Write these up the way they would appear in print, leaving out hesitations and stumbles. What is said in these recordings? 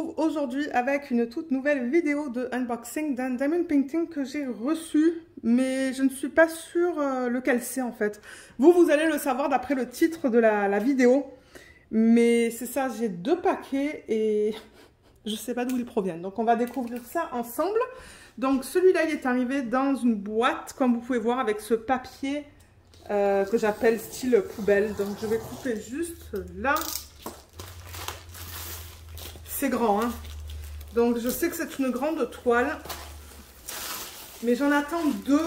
retrouve aujourd'hui avec une toute nouvelle vidéo de unboxing d'un diamond painting que j'ai reçu, mais je ne suis pas sûre lequel c'est en fait. Vous allez le savoir d'après le titre de la vidéo, mais c'est ça, j'ai deux paquets et je ne sais pas d'où ils proviennent. Donc on va découvrir ça ensemble. Donc celui-là, il est arrivé dans une boîte, comme vous pouvez voir, avec ce papier que j'appelle style poubelle. Donc je vais couper juste là. C'est grand, hein. Donc je sais que c'est une grande toile, mais j'en attends deux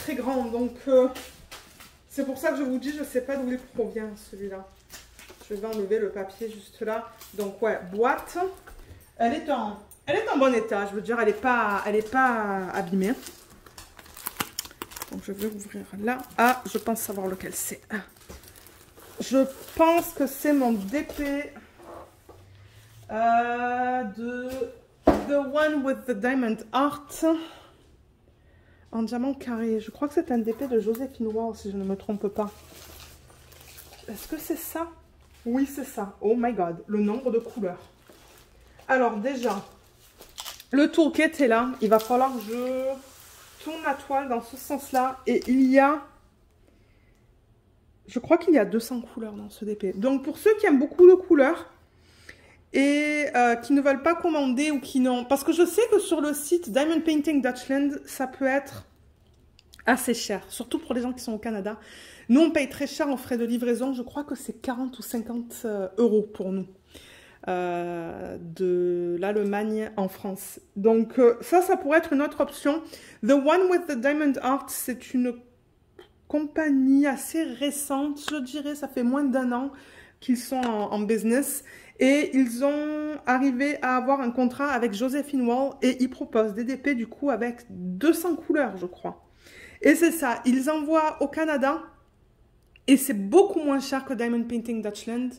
très grands. Donc c'est pour ça que je vous dis, je ne sais pas d'où il provient celui-là. Je vais enlever le papier juste là. Donc ouais, boîte. Elle est en bon état, je veux dire, elle est pas abîmée. Donc je vais ouvrir là. Ah, je pense savoir lequel c'est. Je pense que c'est mon DP. De The One with the Diamond Art en diamant carré. Je crois que c'est un DP de Joséphine Ward, si je ne me trompe pas. Est-ce que c'est ça? Oui, c'est ça. Oh my god, le nombre de couleurs. Alors déjà, le toolkit est là. Il va falloir que je tourne la toile dans ce sens-là. Et il y a... Je crois qu'il y a 200 couleurs dans ce DP. Donc pour ceux qui aiment beaucoup de couleurs... et qui ne veulent pas commander ou qui n'ont... Parce que je sais que sur le site Diamond Painting Dutchland, ça peut être assez cher, surtout pour les gens qui sont au Canada. Nous, on paye très cher en frais de livraison. Je crois que c'est 40 ou 50 euros pour nous, de l'Allemagne en France. Donc ça pourrait être une autre option. The One with the Diamond Art, c'est une compagnie assez récente, je dirais. Ça fait moins d'1 an qu'ils sont en business. Et ils ont arrivé à avoir un contrat avec Joséphine Ward et ils proposent des DP du coup avec 200 couleurs, je crois. Et c'est ça, ils envoient au Canada et c'est beaucoup moins cher que Diamond Painting Dutchland.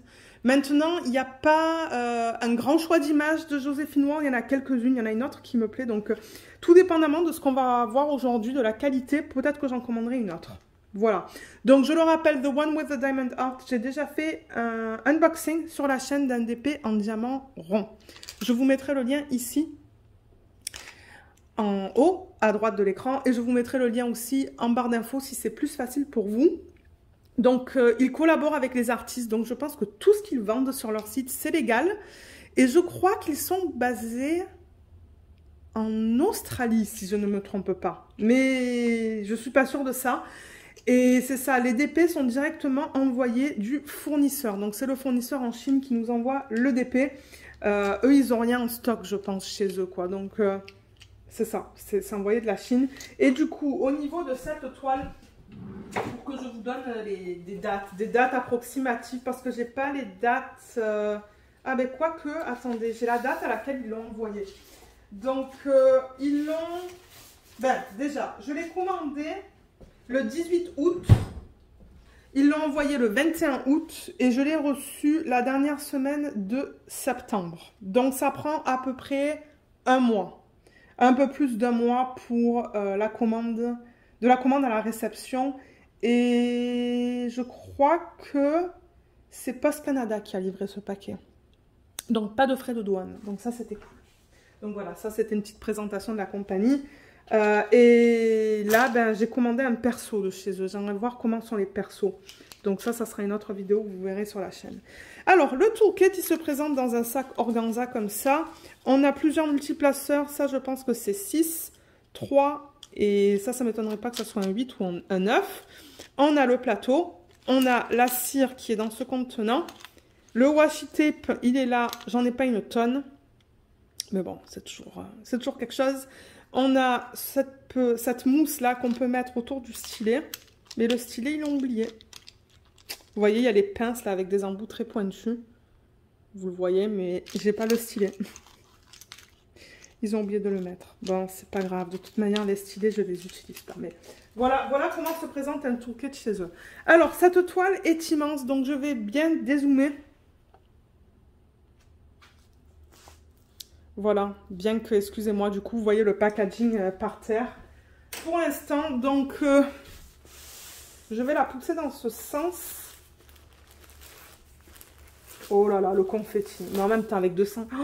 Maintenant, il n'y a pas un grand choix d'images de Joséphine Ward, il y en a quelques-unes, il y en a une autre qui me plaît. Donc, tout dépendamment de ce qu'on va voir aujourd'hui, de la qualité, peut-être que j'en commanderai une autre. Voilà, donc je le rappelle, The One with the Diamond Art, j'ai déjà fait un unboxing sur la chaîne d'un DP en diamant rond. Je vous mettrai le lien ici, en haut, à droite de l'écran, et je vous mettrai le lien aussi en barre d'infos si c'est plus facile pour vous. Donc, ils collaborent avec les artistes, donc je pense que tout ce qu'ils vendent sur leur site, c'est légal. Et je crois qu'ils sont basés en Australie, si je ne me trompe pas. Mais je ne suis pas sûre de ça. Et c'est ça, les DP sont directement envoyés du fournisseur. Donc, c'est le fournisseur en Chine qui nous envoie le DP. Eux, ils n'ont rien en stock, je pense, chez eux, quoi. Donc, c'est ça, c'est envoyé de la Chine. Et du coup, au niveau de cette toile, pour que je vous donne des dates approximatives, parce que j'ai pas les dates... Ah, ben, quoique, attendez, j'ai la date à laquelle ils l'ont envoyé. Donc, ils l'ont... Ben, déjà, je l'ai commandé... le 18 août, ils l'ont envoyé le 21 août et je l'ai reçu la dernière semaine de septembre. Donc ça prend à peu près un mois, un peu plus d'1 mois pour la commande, de la commande à la réception. Et je crois que c'est Post Canada qui a livré ce paquet. Donc pas de frais de douane, donc ça c'était cool. Donc voilà, ça c'était une petite présentation de la compagnie. Et là, ben, j'ai commandé un perso de chez eux. J'aimerais voir comment sont les persos. Donc ça sera une autre vidéo que vous verrez sur la chaîne. Alors, le toolkit, il se présente dans un sac organza comme ça. On a plusieurs multiplaceurs. Ça, je pense que c'est 6, 3 et ça m'étonnerait pas que ce soit un 8 ou un 9. On a le plateau. On a la cire qui est dans ce contenant. Le washi tape, il est là. J'en ai pas une tonne. Mais bon, c'est toujours quelque chose. On a cette mousse-là qu'on peut mettre autour du stylet. Mais le stylet, ils l'ont oublié. Vous voyez, il y a les pinces là avec des embouts très pointus. Vous le voyez, mais j'ai pas le stylet. Ils ont oublié de le mettre. Bon, c'est pas grave. De toute manière, les stylets, je les utilise pas. Mais voilà comment se présente un toolkit chez eux. Alors, cette toile est immense, donc je vais bien dézoomer. Voilà, bien que, excusez-moi, du coup, vous voyez le packaging par terre. Pour l'instant, donc, je vais la pousser dans ce sens. Oh là là, le confetti. Mais en même temps, avec 200... Oh,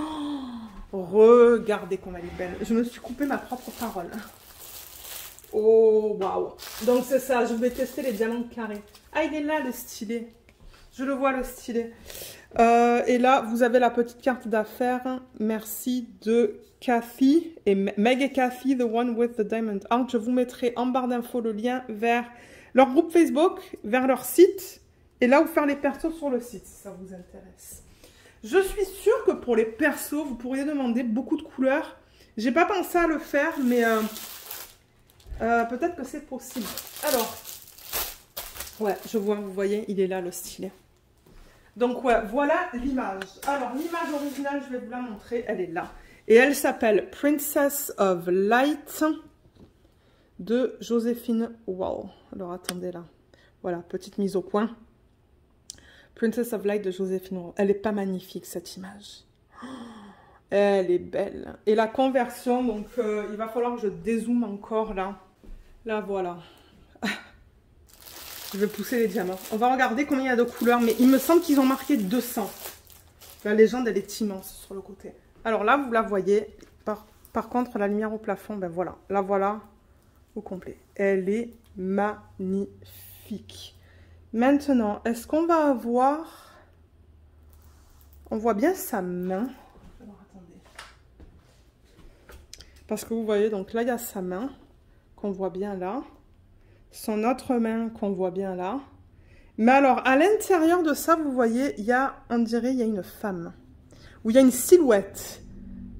Regardez comme elle est belle. Je me suis coupé ma propre parole. Oh, waouh. Donc, c'est ça. Je vais tester les diamants carrés. Ah, il est là, le stylet. Je le vois, le stylet. Et là, vous avez la petite carte d'affaires. Merci de Cathy. Et Meg et Cathy, the one with the diamond heart. Je vous mettrai en barre d'infos le lien vers leur groupe Facebook, vers leur site. Et là, vous faire les persos sur le site, si ça vous intéresse. Je suis sûre que pour les persos, vous pourriez demander beaucoup de couleurs. J'ai pas pensé à le faire, mais peut-être que c'est possible. Alors, ouais, je vois, vous voyez, il est là le stylet. Donc, ouais, voilà l'image. Alors, l'image originale, je vais vous la montrer, elle est là. Et elle s'appelle Princess of Light de Joséphine Wall. Alors, attendez là. Voilà, petite mise au point. Princess of Light de Joséphine Wall. Elle n'est pas magnifique, cette image. Oh, elle est belle. Et la conversion, donc, il va falloir que je dézoome encore, là. Là, voilà. Je vais pousser les diamants. On va regarder combien il y a de couleurs, mais il me semble qu'ils ont marqué 200. La légende, elle est immense sur le côté. Alors là, vous la voyez. Par contre, la lumière au plafond, ben voilà. La voilà au complet. Elle est magnifique. Maintenant, est-ce qu'on va avoir... On voit bien sa main. Alors, attendez. Parce que vous voyez, donc là, il y a sa main, qu'on voit bien là. Son autre main, qu'on voit bien là. Mais alors, à l'intérieur de ça, vous voyez, il y a, on dirait, il y a une femme. Ou il y a une silhouette.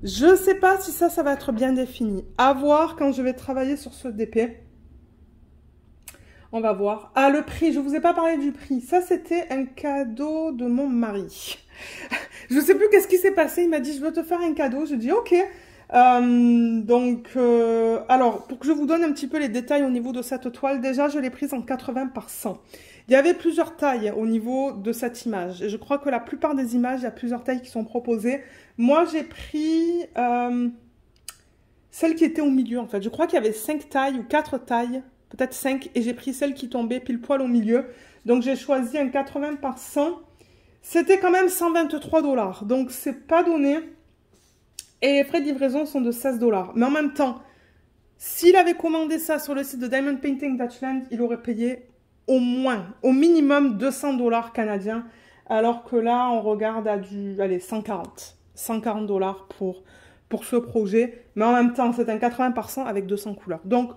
Je ne sais pas si ça va être bien défini. À voir quand je vais travailler sur ce DP. On va voir. Ah, le prix, je ne vous ai pas parlé du prix. Ça, c'était un cadeau de mon mari. Je ne sais plus qu'est-ce qui s'est passé. Il m'a dit, je veux te faire un cadeau. Je dis, ok. Alors, pour que je vous donne un petit peu les détails au niveau de cette toile, déjà, je l'ai prise en 80 par 100. Il y avait plusieurs tailles au niveau de cette image. Et je crois que la plupart des images, il y a plusieurs tailles qui sont proposées. Moi, j'ai pris celle qui était au milieu, en fait. Je crois qu'il y avait 5 tailles ou 4 tailles. Peut-être 5, et j'ai pris celle qui tombait pile poil au milieu. Donc, j'ai choisi un 80 par 100. C'était quand même 123 $. Donc, c'est pas donné. Et les frais de livraison sont de 16 $. Mais en même temps, s'il avait commandé ça sur le site de Diamond Painting Dutchland, il aurait payé au moins, au minimum 200 $ canadiens. Alors que là, on regarde à du, allez, 140 $ pour ce projet. Mais en même temps, c'est un 80 par 100 avec 200 couleurs. Donc,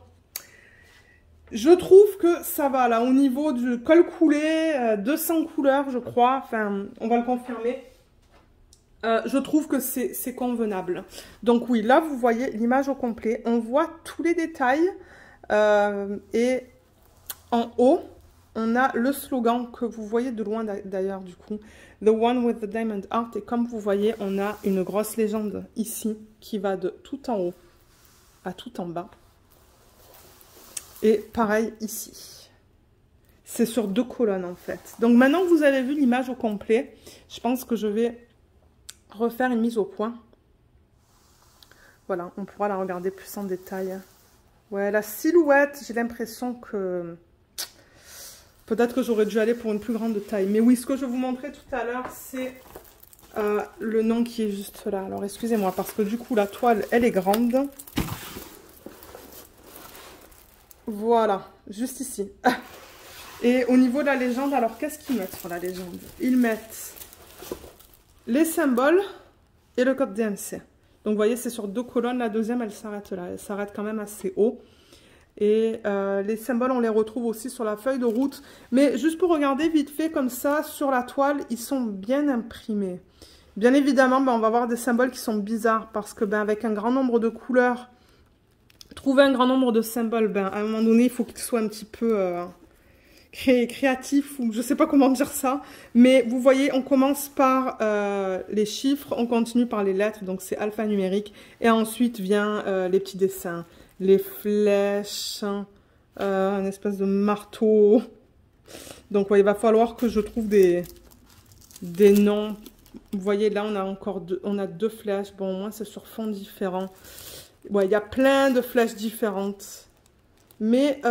je trouve que ça va là, au niveau du col coulé, 200 couleurs je crois, enfin on va le confirmer. Je trouve que c'est convenable. Donc oui, là vous voyez l'image au complet, on voit tous les détails et en haut, on a le slogan que vous voyez de loin d'ailleurs du coup, The one with the diamond heart, et comme vous voyez, on a une grosse légende ici qui va de tout en haut à tout en bas. Et pareil ici. C'est sur 2 colonnes en fait. Donc maintenant que vous avez vu l'image au complet, je pense que je vais refaire une mise au point. Voilà, on pourra la regarder plus en détail. Ouais, la silhouette, j'ai l'impression que... Peut-être que j'aurais dû aller pour une plus grande taille. Mais oui, ce que je vous montrais tout à l'heure, c'est le nom qui est juste là. Alors excusez-moi, parce que du coup, la toile, elle est grande. Voilà, juste ici. Et au niveau de la légende, alors qu'est-ce qu'ils mettent sur la légende? Ils mettent les symboles et le code DMC. Donc vous voyez, c'est sur 2 colonnes. La deuxième, elle s'arrête là. Elle s'arrête quand même assez haut. Et les symboles, on les retrouve aussi sur la feuille de route. Mais juste pour regarder vite fait comme ça, sur la toile, ils sont bien imprimés. Bien évidemment, on va avoir des symboles qui sont bizarres parce que avec un grand nombre de couleurs, trouver un grand nombre de symboles, à un moment donné, il faut qu'ils soient un petit peu créatifs, ou je ne sais pas comment dire ça. Mais vous voyez, on commence par les chiffres, on continue par les lettres, donc c'est alphanumérique. Et ensuite vient les petits dessins, les flèches, un espèce de marteau. Donc ouais, il va falloir que je trouve des noms. Vous voyez, là, on a encore deux flèches. Bon, au moins, c'est sur fond différent. Ouais, il y a plein de flèches différentes. Mais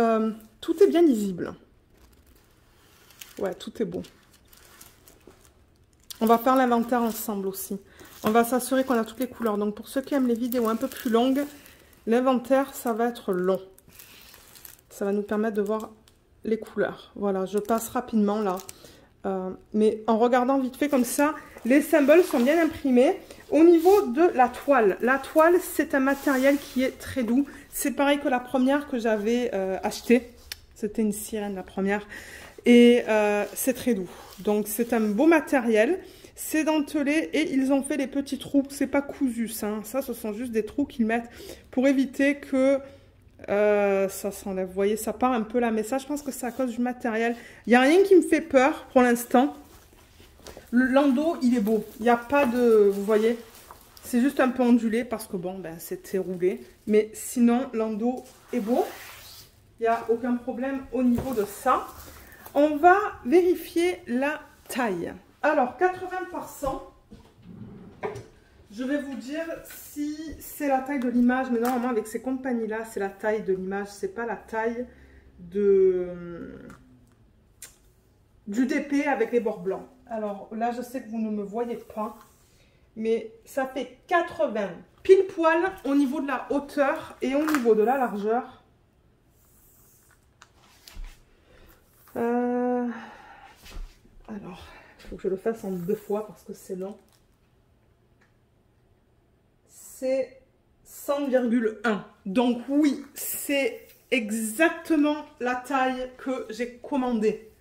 tout est bien lisible. Ouais, tout est beau. On va faire l'inventaire ensemble aussi. On va s'assurer qu'on a toutes les couleurs. Donc pour ceux qui aiment les vidéos un peu plus longues, l'inventaire, ça va être long. Ça va nous permettre de voir les couleurs. Voilà, je passe rapidement là. Mais en regardant vite fait comme ça, les symboles sont bien imprimés. Au niveau de la toile, c'est un matériel qui est très doux. C'est pareil que la première que j'avais achetée. C'était une sirène la première. Et c'est très doux. Donc c'est un beau matériel. C'est dentelé et ils ont fait des petits trous. C'est pas cousu ça. Ça, ce sont juste des trous qu'ils mettent pour éviter que ça s'enlève. Vous voyez, ça part un peu là. Mais ça, je pense que c'est à cause du matériel. Il n'y a rien qui me fait peur pour l'instant. L'endos, il est beau. Il n'y a pas de... Vous voyez, c'est juste un peu ondulé parce que bon, ben, c'était roulé. Mais sinon, l'endos est beau. Il n'y a aucun problème au niveau de ça. On va vérifier la taille. Alors, 80 par 100. Je vais vous dire si c'est la taille de l'image. Mais normalement, avec ces compagnies-là, c'est la taille de l'image. C'est pas la taille du DP avec les bords blancs. Alors là, je sais que vous ne me voyez pas. Mais ça fait 80 pile poil au niveau de la hauteur et au niveau de la largeur. Alors, il faut que je le fasse en 2 fois parce que c'est long. C'est 100,1. Donc oui, c'est exactement la taille que j'ai commandée.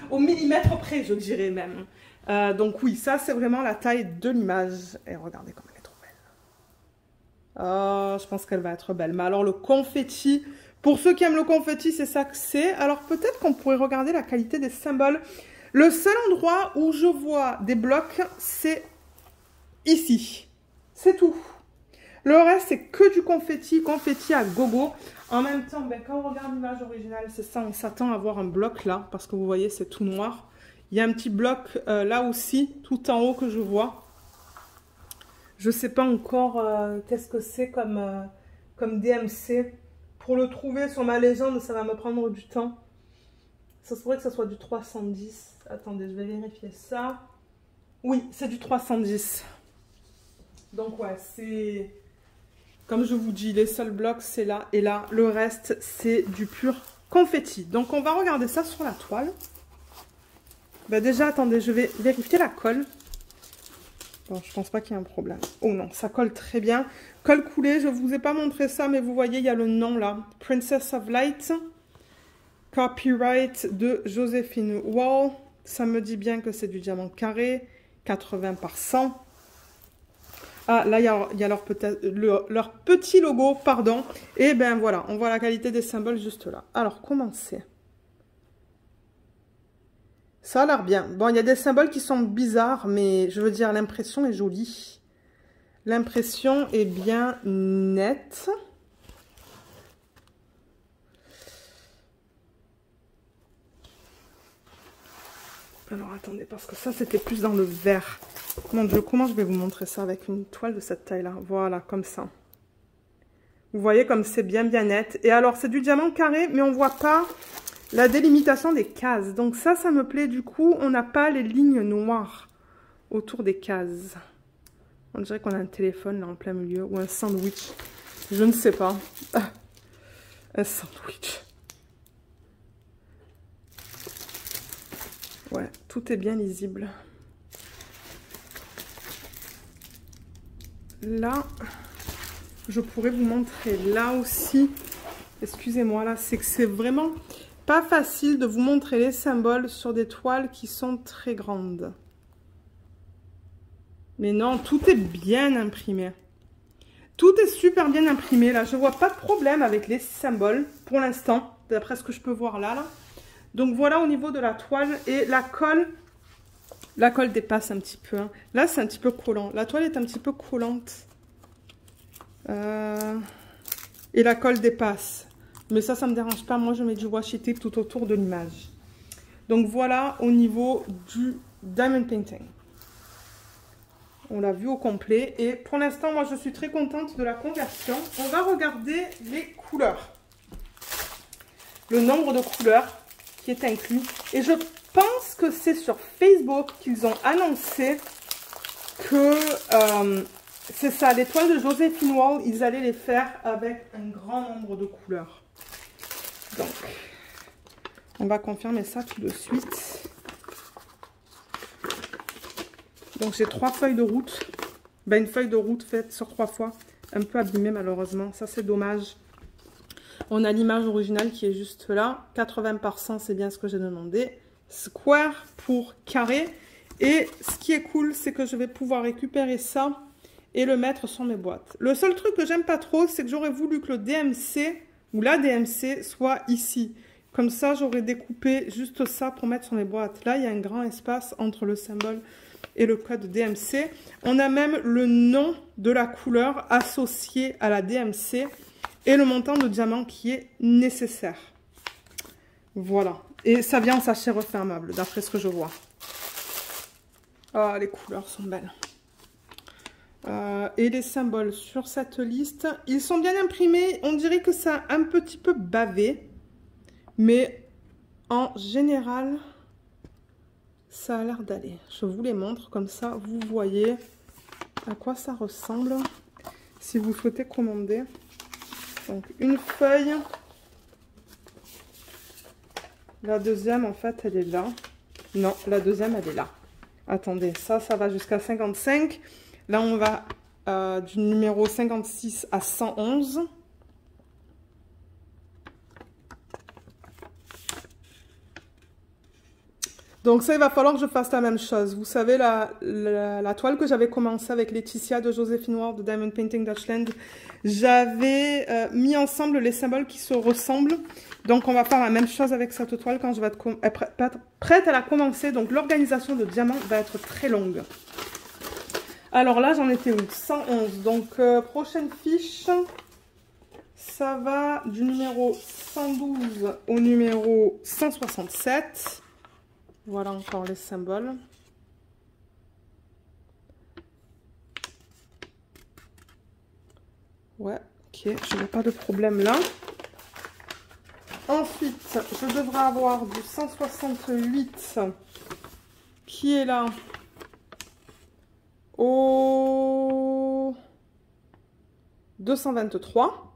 Au millimètre près, je dirais même. Donc oui, ça c'est vraiment la taille de l'image. Et regardez comme elle est trop belle. Oh, je pense qu'elle va être belle. Mais alors le confetti... Pour ceux qui aiment le confetti, c'est ça que c'est. Alors peut-être qu'on pourrait regarder la qualité des symboles. Le seul endroit où je vois des blocs, c'est ici. C'est tout. Le reste, c'est que du confetti à gogo. En même temps, ben, quand on regarde l'image originale, c'est ça, on s'attend à voir un bloc là, parce que vous voyez, c'est tout noir. Il y a un petit bloc là aussi, tout en haut que je vois. Je ne sais pas encore qu'est-ce que c'est comme DMC. Pour le trouver sur ma légende, ça va me prendre du temps. Ça se pourrait que ce soit du 310. Attendez, je vais vérifier ça. Oui, c'est du 310. Donc ouais, c'est... Comme je vous dis, les seuls blocs, c'est là. Et là, le reste, c'est du pur confetti. Donc on va regarder ça sur la toile. Bah déjà, attendez, je vais vérifier la colle. Bon, je pense pas qu'il y ait un problème. Oh non, ça colle très bien. Colle coulée, je ne vous ai pas montré ça, mais vous voyez, il y a le nom là. Princess of Light. Copyright de Joséphine Wall. Ça me dit bien que c'est du diamant carré. 80 par 100. Ah, là, il y a leur petit logo, pardon. Et ben voilà, on voit la qualité des symboles juste là. Alors, comment c'est? Ça a l'air bien. Bon, il y a des symboles qui sont bizarres, mais je veux dire, l'impression est jolie. L'impression est bien nette. Alors, attendez, parce que ça, c'était plus dans le vert. Mon Dieu, comment je vais vous montrer ça avec une toile de cette taille-là? Voilà, comme ça. Vous voyez comme c'est bien net. Et alors, c'est du diamant carré, mais on ne voit pas la délimitation des cases. Donc ça me plaît. Du coup, on n'a pas les lignes noires autour des cases. On dirait qu'on a un téléphone là en plein milieu. Ou un sandwich. Je ne sais pas. Ah, un sandwich. Ouais, tout est bien lisible. Là, je pourrais vous montrer là aussi. Excusez-moi, là, c'est que c'est vraiment pas facile de vous montrer les symboles sur des toiles qui sont très grandes. Mais non, tout est bien imprimé. Tout est super bien imprimé, là. Je vois pas de problème avec les symboles, pour l'instant, d'après ce que je peux voir là. Donc voilà au niveau de la toile. Et la colle dépasse un petit peu. Hein. Là, c'est un petit peu collant. La toile est un petit peu collante. Et la colle dépasse. Mais ça ne me dérange pas. Moi, je mets du washi tape tout autour de l'image. Donc, voilà au niveau du diamond painting. On l'a vu au complet. Et pour l'instant, moi, je suis très contente de la conversion. On va regarder les couleurs. Le nombre de couleurs qui est inclus. Et je pense que c'est sur Facebook qu'ils ont annoncé que c'est ça, les toiles de Joséphine Wald, ils allaient les faire avec un grand nombre de couleurs. Donc, on va confirmer ça tout de suite. Donc, j'ai 3 feuilles de route. Ben, une feuille de route faite sur 3 fois. Un peu abîmée, malheureusement. Ça, c'est dommage. On a l'image originale qui est juste là. 80%, c'est bien ce que j'ai demandé. Square pour carré. Et ce qui est cool, c'est que je vais pouvoir récupérer ça et le mettre sur mes boîtes. Le seul truc que j'aime pas trop, c'est que j'aurais voulu que le DMC ou la DMC soit ici. Comme ça, j'aurais découpé juste ça pour mettre sur mes boîtes. Là, il y a un grand espace entre le symbole et le code DMC. On a même le nom de la couleur associé à la DMC et le montant de diamant qui est nécessaire. Voilà. Et ça vient en sachet refermable, d'après ce que je vois. Ah, les couleurs sont belles. Et les symboles sur cette liste, ils sont bien imprimés. On dirait que ça a un petit peu bavé. Mais en général, ça a l'air d'aller. Je vous les montre comme ça, vous voyez à quoi ça ressemble. Si vous souhaitez commander. Donc, une feuille. La deuxième, en fait, elle est là. Non, la deuxième, elle est là. Attendez, ça va jusqu'à 55. Là, on va du numéro 56 à 111. Donc ça, il va falloir que je fasse la même chose. Vous savez, la toile que j'avais commencé avec Laetitia de Joséphine Wald de Diamond Painting Dutchland, j'avais mis ensemble les symboles qui se ressemblent. Donc on va faire la même chose avec cette toile quand je vais être prête à la commencer. Donc l'organisation de diamants va être très longue. Alors là, j'en étais où? 111. Donc prochaine fiche, ça va du numéro 112 au numéro 167. Voilà encore les symboles. Ouais, ok, je n'ai pas de problème là. Ensuite, je devrais avoir du 168 qui est là au 223.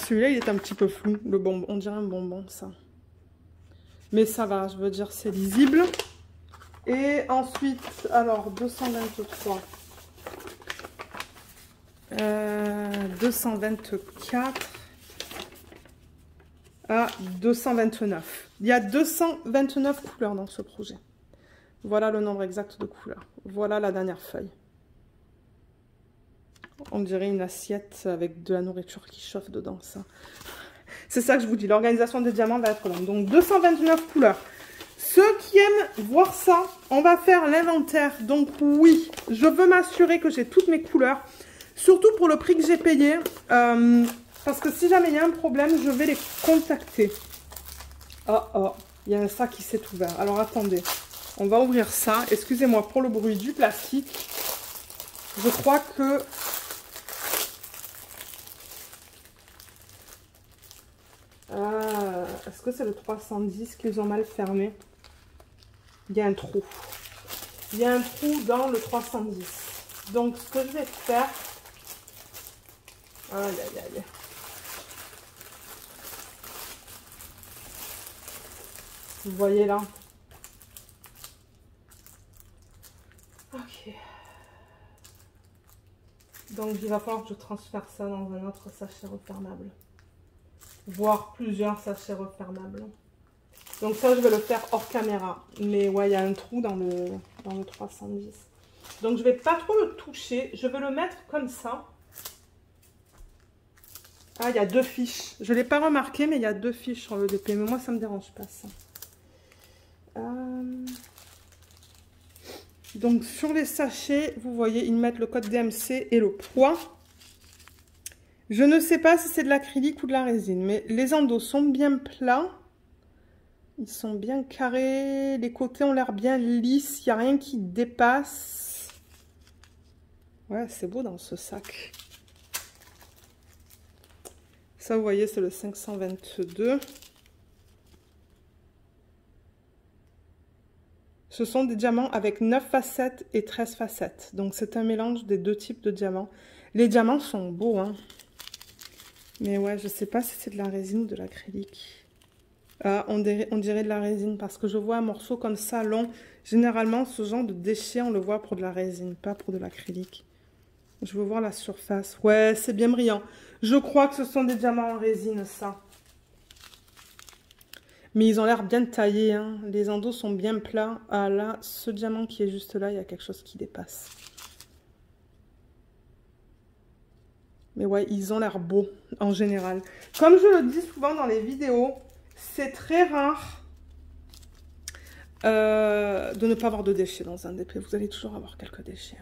Celui-là, il est un petit peu flou, le bonbon. On dirait un bonbon, ça. Mais ça va, je veux dire, c'est lisible. Et ensuite, alors, 223. 224 à 229. Il y a 229 couleurs dans ce projet. Voilà le nombre exact de couleurs. Voilà la dernière feuille. On dirait une assiette avec de la nourriture qui chauffe dedans, ça. C'est ça que je vous dis, l'organisation des diamants va être longue. Donc 229 couleurs. Ceux qui aiment voir ça, on va faire l'inventaire. Donc oui, je veux m'assurer que j'ai toutes mes couleurs. Surtout pour le prix que j'ai payé. Parce que si jamais il y a un problème, je vais les contacter. Oh oh, il y a un sac qui s'est ouvert. Alors attendez, on va ouvrir ça. Excusez-moi pour le bruit du plastique. Je crois que... est-ce que c'est le 310 qu'ils ont mal fermé? Il y a un trou. Il y a un trou dans le 310. Donc, ce que je vais faire... Aïe, aïe, aïe. Vous voyez là? Ok. Donc, il va falloir que je transfère ça dans un autre sachet refermable. Voire plusieurs sachets refermables. Donc ça, je vais le faire hors caméra. Mais ouais, il y a un trou dans le 310. Donc je vais pas trop le toucher. Je vais le mettre comme ça. Ah, il y a 2 fiches. Je ne l'ai pas remarqué, mais il y a 2 fiches sur le DP. Mais moi, ça ne me dérange pas, ça. Donc sur les sachets, vous voyez, ils mettent le code DMC et le poids. Je ne sais pas si c'est de l'acrylique ou de la résine, mais les endos sont bien plats. Ils sont bien carrés. Les côtés ont l'air bien lisses. Il n'y a rien qui dépasse. Ouais, c'est beau dans ce sac. Ça, vous voyez, c'est le 522. Ce sont des diamants avec 9 facettes et 13 facettes. Donc, c'est un mélange des deux types de diamants. Les diamants sont beaux, hein. Mais ouais, je sais pas si c'est de la résine ou de l'acrylique. Ah, on dirait de la résine parce que je vois un morceau comme ça, long. Généralement, ce genre de déchet, on le voit pour de la résine, pas pour de l'acrylique. Je veux voir la surface. Ouais, c'est bien brillant. Je crois que ce sont des diamants en résine, ça. Mais ils ont l'air bien taillés, hein. Les endos sont bien plats. Ah là, ce diamant qui est juste là, il y a quelque chose qui dépasse. Mais ouais, ils ont l'air beaux, en général. Comme je le dis souvent dans les vidéos, c'est très rare de ne pas avoir de déchets dans un DP. Vous allez toujours avoir quelques déchets.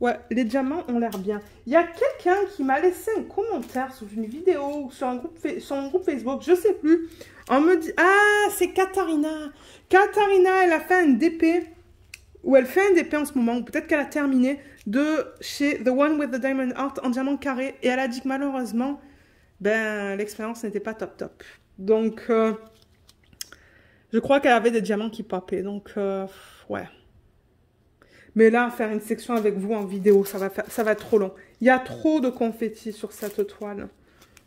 Ouais, les diamants ont l'air bien. Il y a quelqu'un qui m'a laissé un commentaire sous une vidéo ou sur un groupe Facebook, je sais plus. On me dit, ah, c'est Katharina. Katharina, elle a fait un DP, ou elle fait un DP en ce moment, ou peut-être qu'elle a terminé, de chez The One with the Diamond Heart en diamant carré. Et elle a dit que malheureusement, ben, l'expérience n'était pas top top. Donc, je crois qu'elle avait des diamants qui popaient. Donc, ouais. Mais là, faire une section avec vous en vidéo, ça va être trop long. Il y a trop de confettis sur cette toile.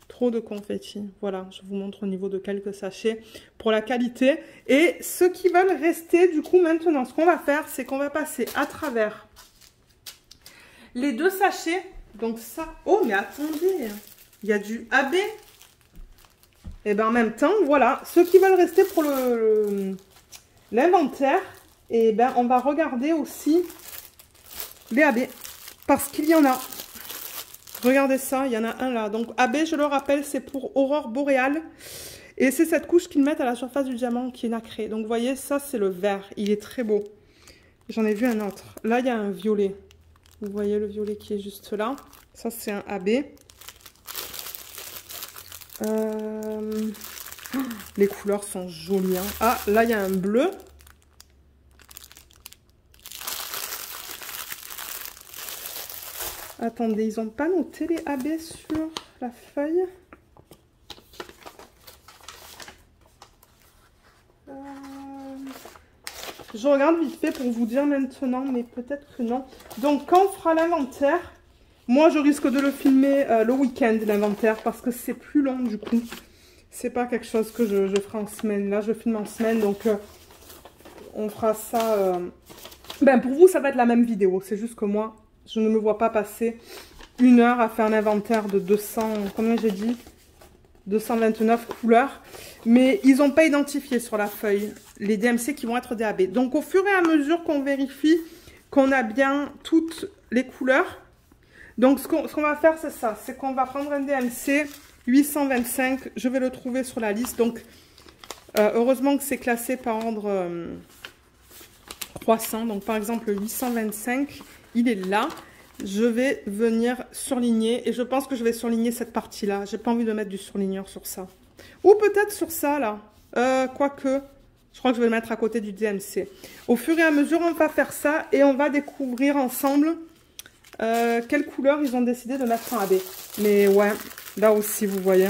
Trop de confettis. Voilà, je vous montre au niveau de quelques sachets pour la qualité. Et ceux qui veulent rester, du coup, maintenant, ce qu'on va faire, c'est qu'on va passer à travers les deux sachets. Donc ça... Oh, mais attendez, il y a du AB. Et bien, en même temps, voilà. Ceux qui veulent rester pour l'inventaire... Et ben on va regarder aussi les AB. Parce qu'il y en a. Regardez ça, il y en a un là. Donc AB, je le rappelle, c'est pour Aurore Boréale. Et c'est cette couche qu'ils mettent à la surface du diamant qui est nacrée. Donc vous voyez, ça c'est le vert. Il est très beau. J'en ai vu un autre. Là, il y a un violet. Vous voyez le violet qui est juste là. Ça, c'est un AB. Les couleurs sont jolies, hein. Ah, là, il y a un bleu. Attendez, ils n'ont pas noté les AB sur la feuille. Je regarde vite fait pour vous dire maintenant, mais peut-être que non. Donc, quand on fera l'inventaire, moi, je risque de le filmer le week-end, l'inventaire, parce que c'est plus long, du coup. C'est pas quelque chose que je ferai en semaine. Là, je filme en semaine, donc on fera ça... Ben, pour vous, ça va être la même vidéo. C'est juste que moi... Je ne me vois pas passer 1 heure à faire un inventaire de 200, combien j'ai dit 229 couleurs. Mais ils n'ont pas identifié sur la feuille les DMC qui vont être des AB. Donc au fur et à mesure qu'on vérifie qu'on a bien toutes les couleurs. Donc ce qu'on va faire, c'est ça. C'est qu'on va prendre un DMC 825. Je vais le trouver sur la liste. Donc heureusement que c'est classé par ordre croissant. Donc par exemple le 825... Il est là. Je vais venir surligner. Et je pense que je vais surligner cette partie-là. J'ai pas envie de mettre du surligneur sur ça. Ou peut-être sur ça, là. Quoique, je crois que je vais le mettre à côté du DMC. Au fur et à mesure, on va faire ça. Et on va découvrir ensemble quelle couleur ils ont décidé de mettre en AB. Mais ouais, là aussi, vous voyez.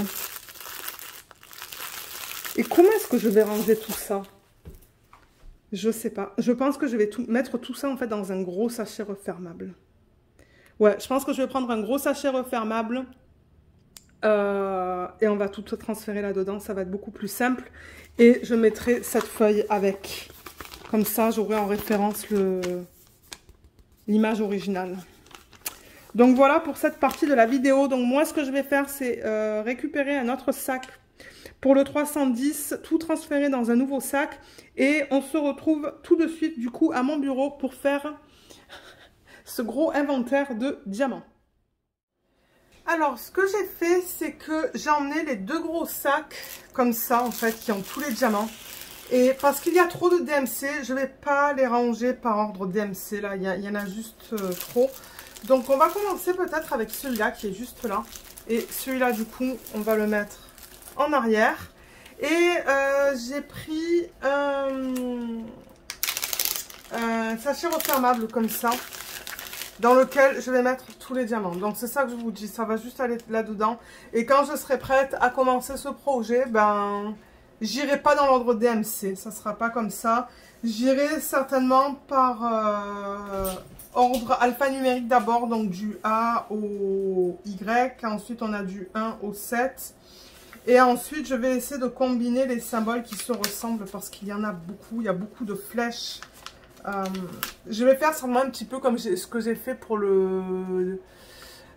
Et comment est-ce que je vais ranger tout ça ? Je sais pas. Je pense que je vais mettre tout ça en fait dans un gros sachet refermable. Ouais, je pense que je vais prendre un gros sachet refermable et on va tout transférer là-dedans. Ça va être beaucoup plus simple. Et je mettrai cette feuille avec. Comme ça, j'aurai en référence l'image originale. Donc voilà pour cette partie de la vidéo. Donc moi, ce que je vais faire, c'est récupérer un autre sac pour le 310, tout transférer dans un nouveau sac. Et on se retrouve tout de suite, du coup, à mon bureau pour faire ce gros inventaire de diamants. Alors, ce que j'ai fait, c'est que j'ai emmené les 2 gros sacs, comme ça, en fait, qui ont tous les diamants. Et parce qu'il y a trop de DMC, je ne vais pas les ranger par ordre DMC, là, il y en a juste trop. Donc, on va commencer peut-être avec celui-là, qui est juste là. Et celui-là, du coup, on va le mettre en arrière. Et j'ai pris un sachet refermable comme ça, dans lequel je vais mettre tous les diamants. Donc c'est ça que je vous dis, ça va juste aller là-dedans. Et quand je serai prête à commencer ce projet, ben J'irai pas dans l'ordre DMC, ça sera pas comme ça. J'irai certainement par ordre alphanumérique d'abord, donc du A au Y. Ensuite, on a du 1 au 7. Et ensuite, je vais essayer de combiner les symboles qui se ressemblent parce qu'il y en a beaucoup. Il y a beaucoup de flèches. Je vais faire sûrement un petit peu comme ce que j'ai fait pour le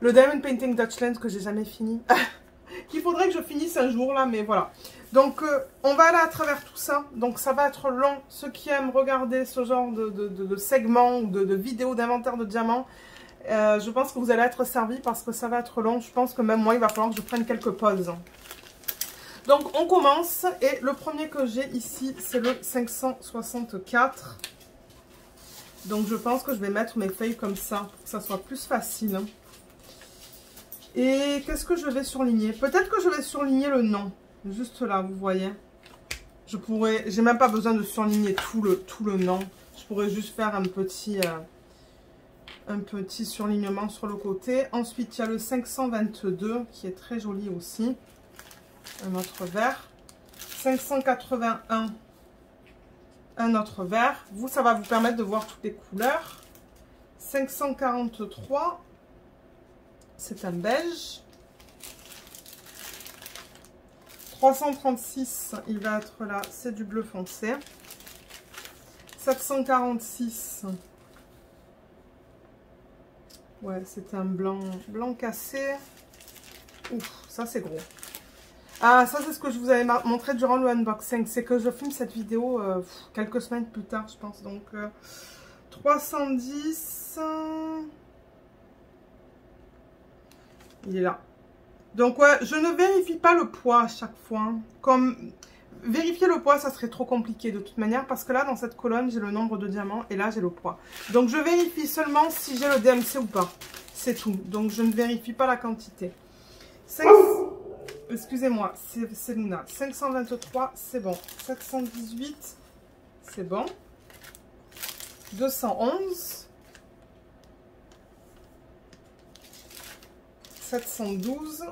Diamond Painting Dutchland que j'ai jamais fini. Qu'il faudrait que je finisse un jour là, mais voilà. Donc, on va aller à travers tout ça. Donc, ça va être long. Ceux qui aiment regarder ce genre de segments ou de vidéos d'inventaire de diamants, je pense que vous allez être servis parce que ça va être long. Je pense que même moi, il va falloir que je prenne quelques pauses. Donc, on commence. Et le premier que j'ai ici, c'est le 564. Donc, je pense que je vais mettre mes feuilles comme ça pour que ça soit plus facile. Et qu'est-ce que je vais surligner? Peut-être que je vais surligner le nom. Juste là, vous voyez. Je pourrais... J'ai même pas besoin de surligner tout le nom. Je pourrais juste faire un petit surlignement sur le côté. Ensuite, il y a le 522 qui est très joli aussi. Un autre vert. 581. Un autre vert. Vous, ça va vous permettre de voir toutes les couleurs. 543. C'est un beige. 336, il va être là, c'est du bleu foncé. 746. Ouais, c'est un blanc cassé. Ouf, ça c'est gros. Ah, ça c'est ce que je vous avais montré durant le unboxing. C'est que je filme cette vidéo quelques semaines plus tard, je pense. Donc, 310. Il est là. Donc, ouais, je ne vérifie pas le poids à chaque fois. Comme vérifier le poids, ça serait trop compliqué de toute manière. Parce que là, dans cette colonne, j'ai le nombre de diamants et là, j'ai le poids. Donc, je vérifie seulement si j'ai le DMC ou pas. C'est tout. Donc, je ne vérifie pas la quantité. Excusez-moi, c'est Luna. 523, c'est bon. 718, c'est bon. 211. 712.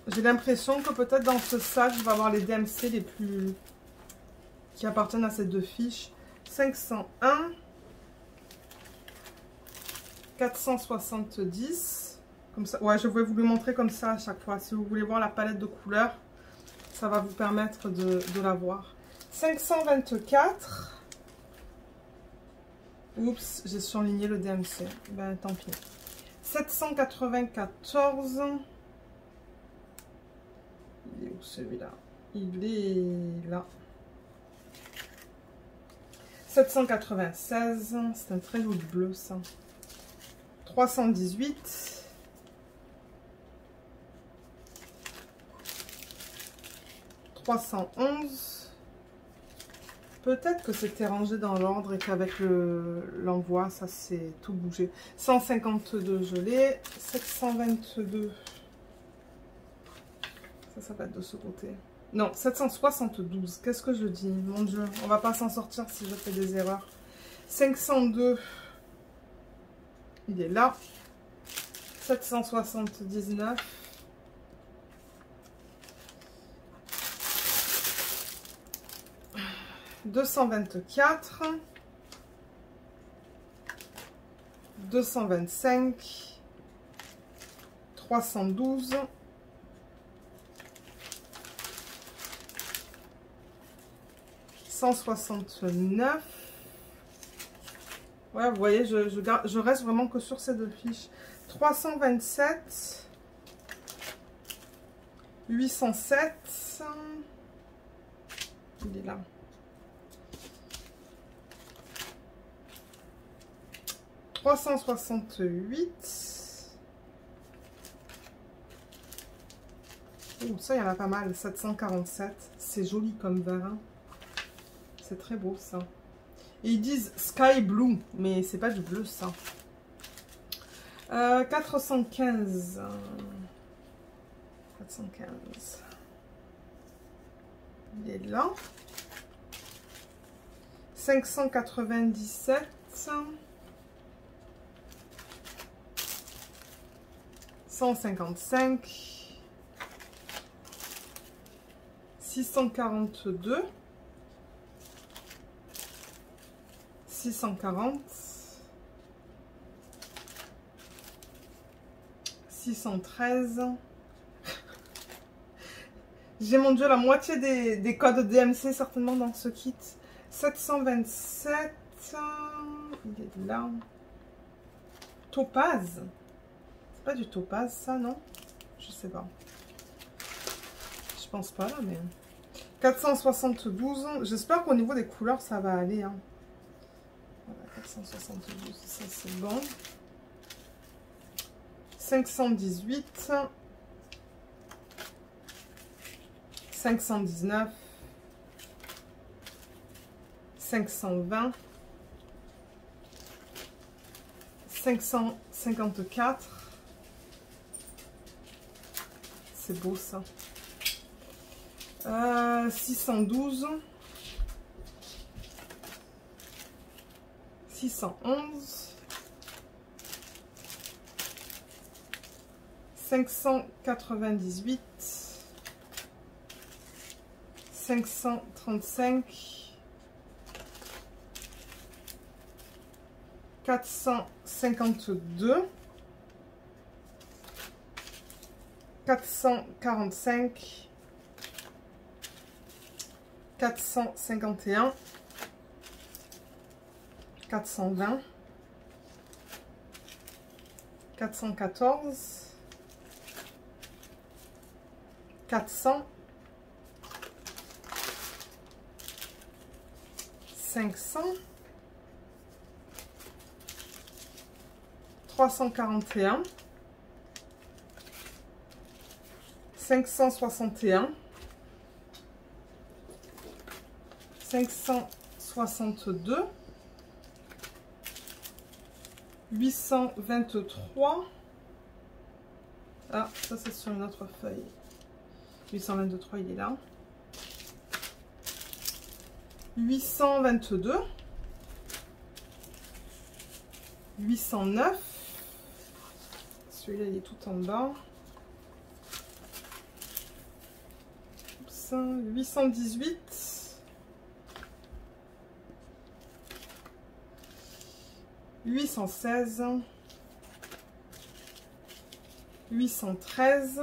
J'ai l'impression que peut-être dans ce sac, je vais avoir les DMC les plus... qui appartiennent à ces deux fiches. 501. 470. Comme ça. Ouais, je vais vous le montrer comme ça à chaque fois. Si vous voulez voir la palette de couleurs, ça va vous permettre de la voir. 524. Oups, j'ai surligné le DMC. Ben, tant pis. 794. Il est où celui-là? Il est là. 796. C'est un très joli bleu, ça. 318. 311. Peut-être que c'était rangé dans l'ordre et qu'avec l'envoi, ça s'est tout bougé. 152, je l'ai. 722. Ça va être de ce côté. Non, 772. Qu'est-ce que je dis? Mon Dieu, on va pas s'en sortir si je fais des erreurs. 502. Il est là. 779. 224. 225. 312. 169. Ouais, vous voyez, je reste vraiment que sur ces deux fiches. 327. 807. Il est là. 368. Oh, ça, il y en a pas mal. 747. C'est joli comme vert. Hein. C'est très beau, ça. Et ils disent Sky Blue, mais c'est pas du bleu, ça. 415. 415. Il est là. 597. 155. 642, 640, 613. J'ai, mon Dieu, la moitié des codes DMC certainement dans ce kit. 727, il est là. Topaz. C'est pas du topaz ça, non? Je sais pas. Je pense pas là, mais... 472. J'espère qu'au niveau des couleurs, ça va aller. Hein. Voilà, 472, ça c'est bon. 518. 519. 520. 554. C'est beau ça. 612. 611. 598. 535. 452. 445. 451. 420. 414. 400. 500. 341. 561. 562. 823. Ah, ça c'est sur une autre feuille. 823, il est là. 822. 809. Celui-là, il est tout en bas. 818. 816. 813.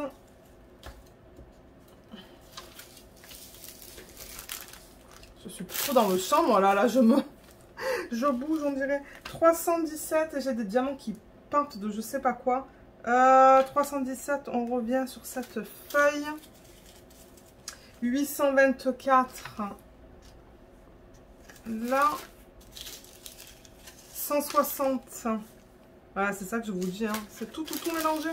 Je suis plutôt dans le champ, moi là, je bouge, on dirait. 317, et j'ai des diamants qui partent de je sais pas quoi. 317, on revient sur cette feuille. 824, là. 160. Voilà, c'est ça que je vous dis, hein. C'est tout mélangé.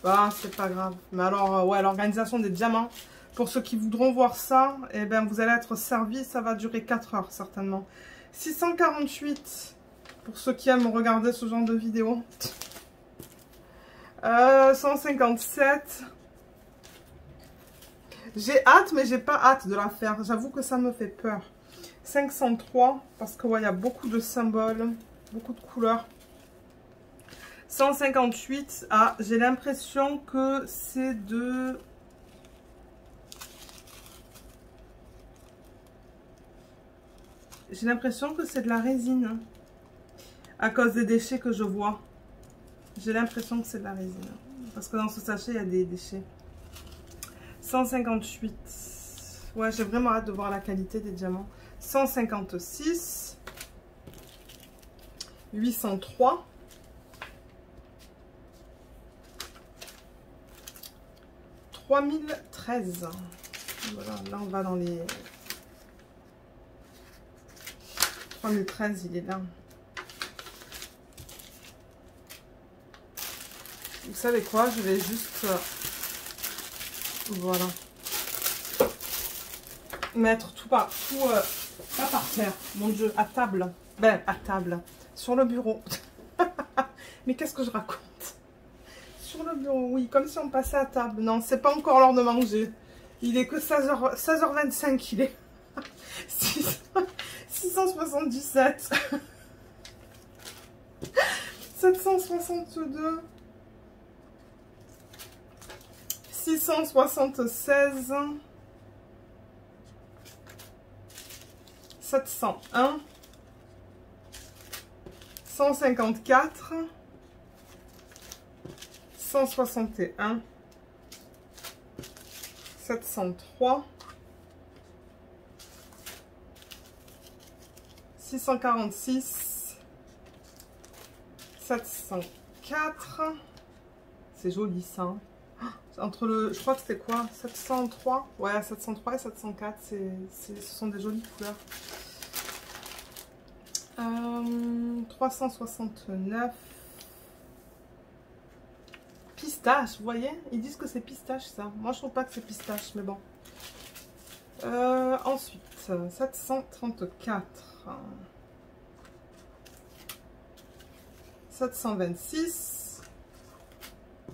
Bah, c'est pas grave. Mais alors, ouais, l'organisation des diamants. Pour ceux qui voudront voir ça, eh ben, vous allez être servis. Ça va durer 4 heures, certainement. 648. Pour ceux qui aiment regarder ce genre de vidéo. 157. J'ai hâte, mais j'ai pas hâte de la faire. J'avoue que ça me fait peur. 503. Parce que, ouais, il y a beaucoup de symboles. Beaucoup de couleurs. 158. Ah, j'ai l'impression que c'est de... J'ai l'impression que c'est de la résine. À cause des déchets que je vois. J'ai l'impression que c'est de la résine. Parce que dans ce sachet, il y a des déchets. 158. Ouais, j'ai vraiment hâte de voir la qualité des diamants. 156. 803. 3013. Voilà, là on va dans les... 3013, il est là. Vous savez quoi, je vais juste... voilà. Mettre tout partout, pas par terre, mon Dieu, à table. Ben, à table. Sur le bureau. Mais qu'est-ce que je raconte? Sur le bureau, oui, comme si on passait à table. Non, c'est pas encore l'heure de manger. Il est que 16h25, il est. 677. 762. 676. 701, 154, 161, 703, 646, 704, c'est joli ça, hein. Entre le, je crois que c'était quoi, 703, ouais, 703 et 704, ce sont des jolies couleurs. 369, pistache, vous voyez, ils disent que c'est pistache ça, moi je trouve pas que c'est pistache, mais bon. Ensuite, 734, 726,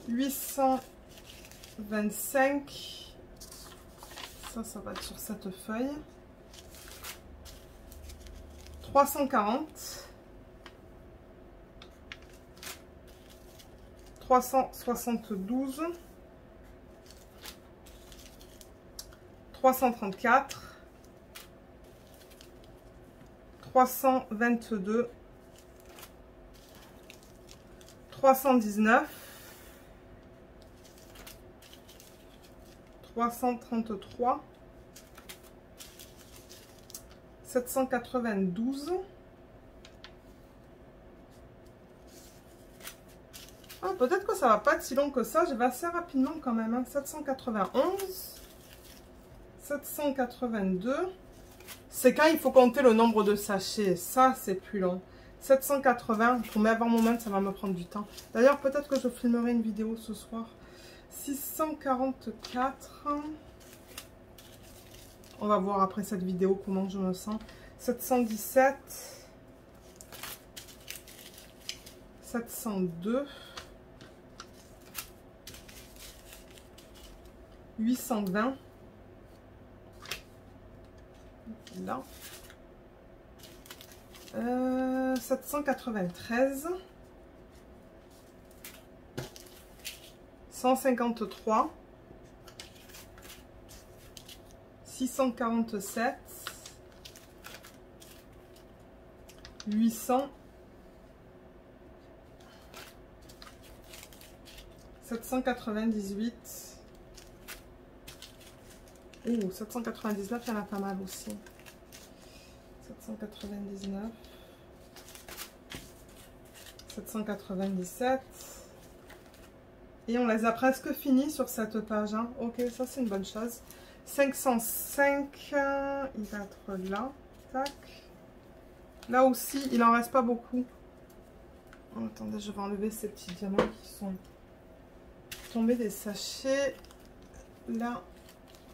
825, ça va être sur cette feuille, 340, 372, 334, 322, 319, 333, 792, ah, peut-être que ça va pas être si long que ça, je vais assez rapidement quand même, hein. 791, 782, c'est quand il faut compter le nombre de sachets, ça c'est plus long. 780, pour m'avoir mon moment, ça va me prendre du temps. D'ailleurs, peut-être que je filmerai une vidéo ce soir. 644, on va voir après cette vidéo comment je me sens. 717, 702, 820, là, 793, 153, 647, 800, 798, oh, 799, il y en a pas mal aussi. 799, 797, et on les a presque finis sur cette page, hein. Ok, ça c'est une bonne chose. 505, il va être là, tac. Là aussi, il en reste pas beaucoup. Oh, attendez, je vais enlever ces petits diamants qui sont tombés des sachets. Là,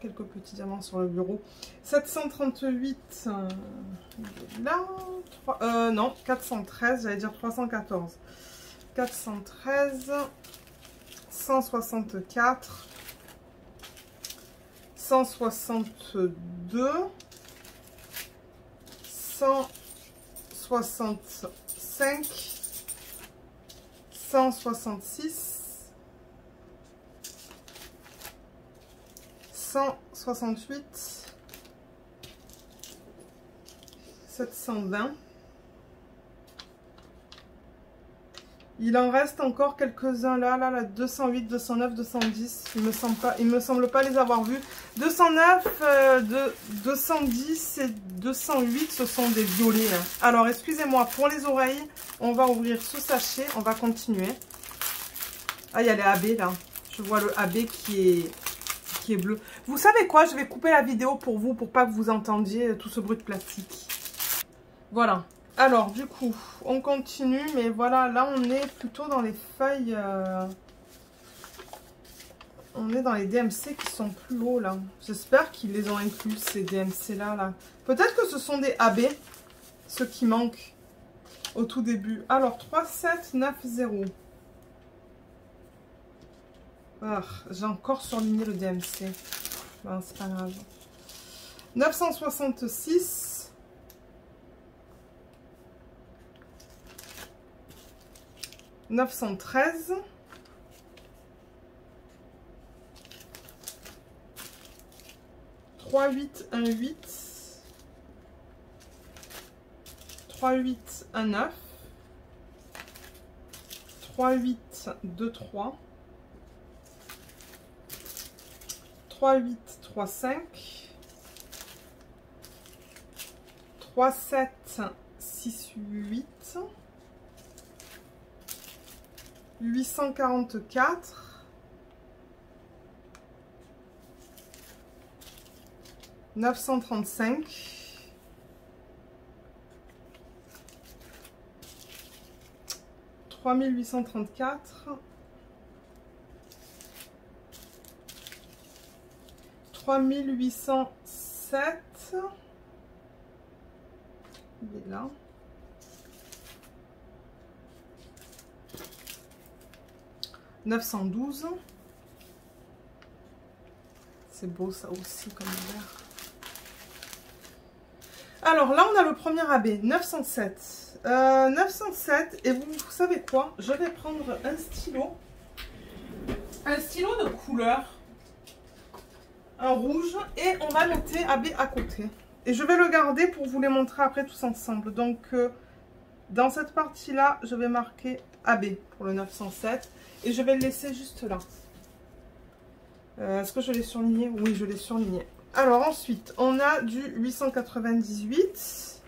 quelques petits diamants sur le bureau. 738, là, non, 413, j'allais dire 314. 413, 164, 162, 165, 166, 168, 720. Il en reste encore quelques-uns là, 208, 209, 210. Il me semble pas les avoir vus. 209, 210 et 208, ce sont des violets, hein. Alors, excusez-moi, pour les oreilles, on va ouvrir ce sachet, on va continuer. Ah, il y a les AB là. Je vois le AB qui est bleu. Vous savez quoi? Je vais couper la vidéo pour vous, pour pas que vous entendiez tout ce bruit de plastique. Voilà. Alors, du coup, on continue, mais voilà, là, on est plutôt dans les feuilles... on est dans les DMC qui sont plus hauts, là. J'espère qu'ils les ont inclus, ces DMC-là, là. Peut-être que ce sont des AB, ceux qui manquent au tout début. Alors, 3790. Ah, j'ai encore surligné le DMC. Ben, c'est pas grave. 966. 913, 3818, 3, 8, 1, 9. 3, 8, 2, 3. 3, 8, 3, 5. 3, 7, 6, 8. 844. 935. 3834. 3807. Il est là. 912. C'est beau ça aussi comme vert. Alors là, on a le premier AB, 907. 907, et vous savez quoi? Je vais prendre un stylo de couleur, un rouge, et on va noter AB à côté. Et je vais le garder pour vous les montrer après tous ensemble. Donc, dans cette partie-là, je vais marquer AB pour le 907, et je vais le laisser juste là. Est-ce que je l'ai surligné? Oui, je l'ai surligné. Alors ensuite, on a du 898,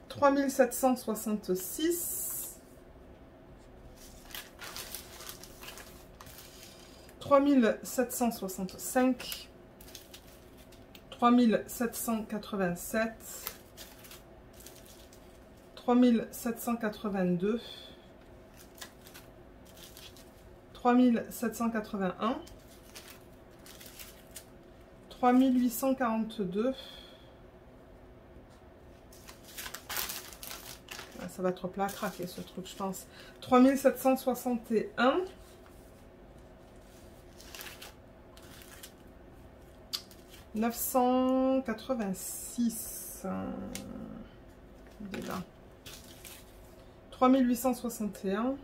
3766, 3765, 3787, 3782, 3781, 3842, ça va être plat à craquer ce truc je pense, 3761, 986, il est là, 3861,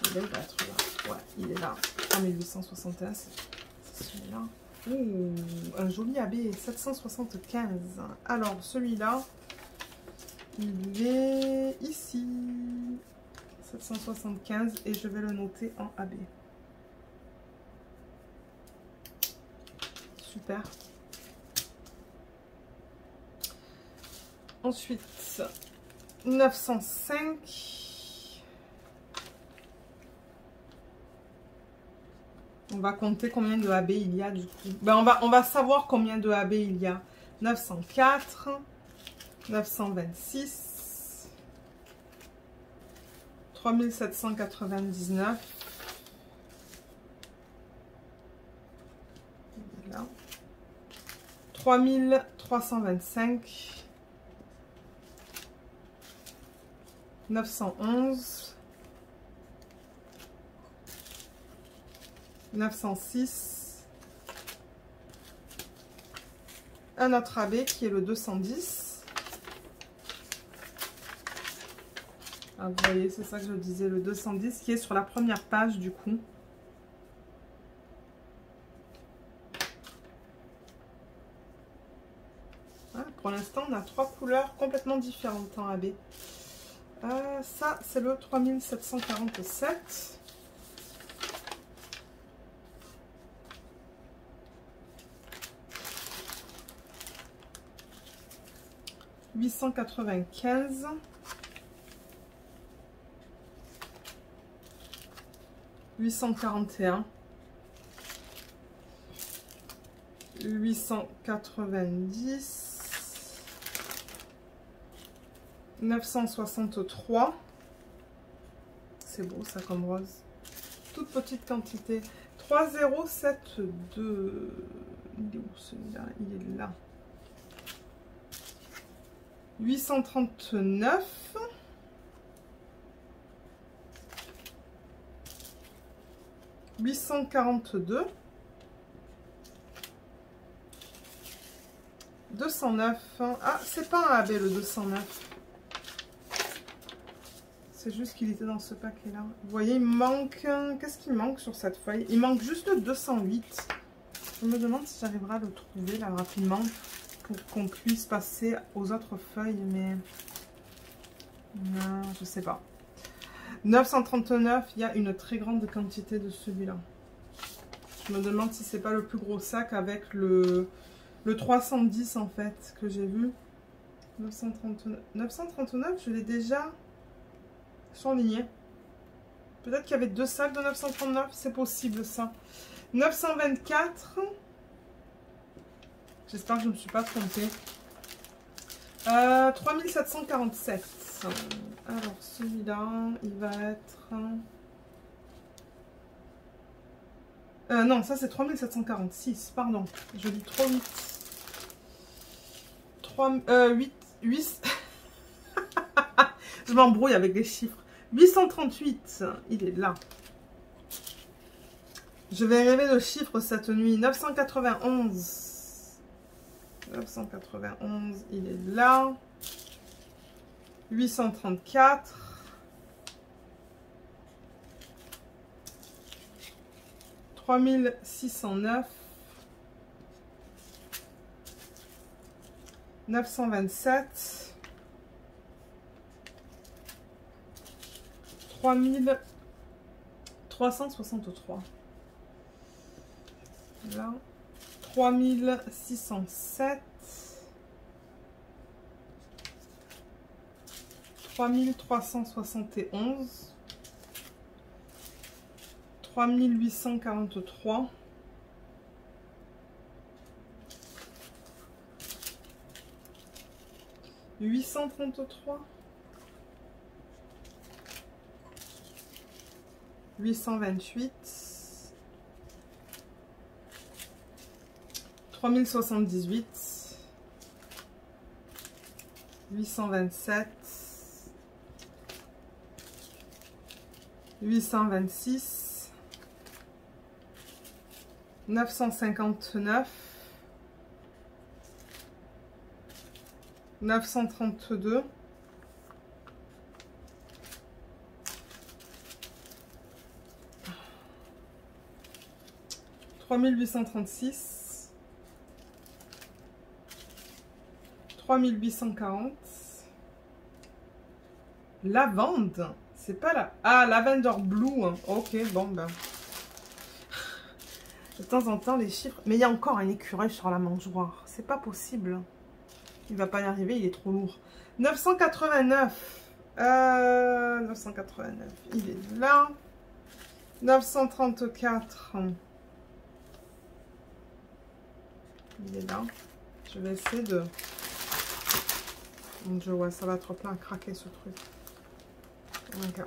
il va être là. Ouais, il est là. 3861, c'est celui-là. Un joli AB, 775. Alors, celui-là, il est ici. 775, et je vais le noter en AB. Super. Ensuite, 905. On va compter combien de AB il y a du coup. Ben on va savoir combien de AB il y a. 904, 926, 3799, là, 3325, 911, 906, un autre AB qui est le 210. Ah, vous voyez, c'est ça que je disais, le 210 qui est sur la première page du coup. Voilà, pour l'instant, on a 3 couleurs complètement différentes en AB. Ça, c'est le 3747. 895, 841, 890, 963, c'est beau ça comme rose, toute petite quantité, 3072, il est où celui-là? Il est là. 839, 842, 209. Ah, c'est pas un AB le 209. C'est juste qu'il était dans ce paquet là. Vous voyez, il manque. Qu'est-ce qu'il manque sur cette feuille? Il manque juste le 208. Je me demande si j'arriverai à le trouver là rapidement pour qu'on puisse passer aux autres feuilles, mais non, je sais pas. 939, il y a une très grande quantité de celui-là. Je me demande si c'est pas le plus gros sac avec le 310 en fait que j'ai vu. 939, je l'ai déjà surligné. Peut-être qu'il y avait 2 sacs de 939, c'est possible ça. 924. J'espère que je ne me suis pas trompée. 3747. Alors celui-là, il va être... non, ça c'est 3746, pardon. Je dis trop vite. 8... Je m'embrouille avec les chiffres. 838, il est là. Je vais rêver de chiffres cette nuit. 991. 991, il est là. 834. 3609. 927. 3363. Là. 3607. 3371. 3843. 833. 828. 3078. 827. 826. 959. 932. 3836. 3840. Lavande. C'est pas la... Ah, Lavender Blue. Ok, bon, ben... De temps en temps, les chiffres... Mais il y a encore un écureuil sur la mangeoire. C'est pas possible. Il va pas y arriver, il est trop lourd. 989. 989. Il est là. 934. Il est là. Je vais essayer de... Mon Dieu, ouais, ça va être plein à craquer ce truc. Ok.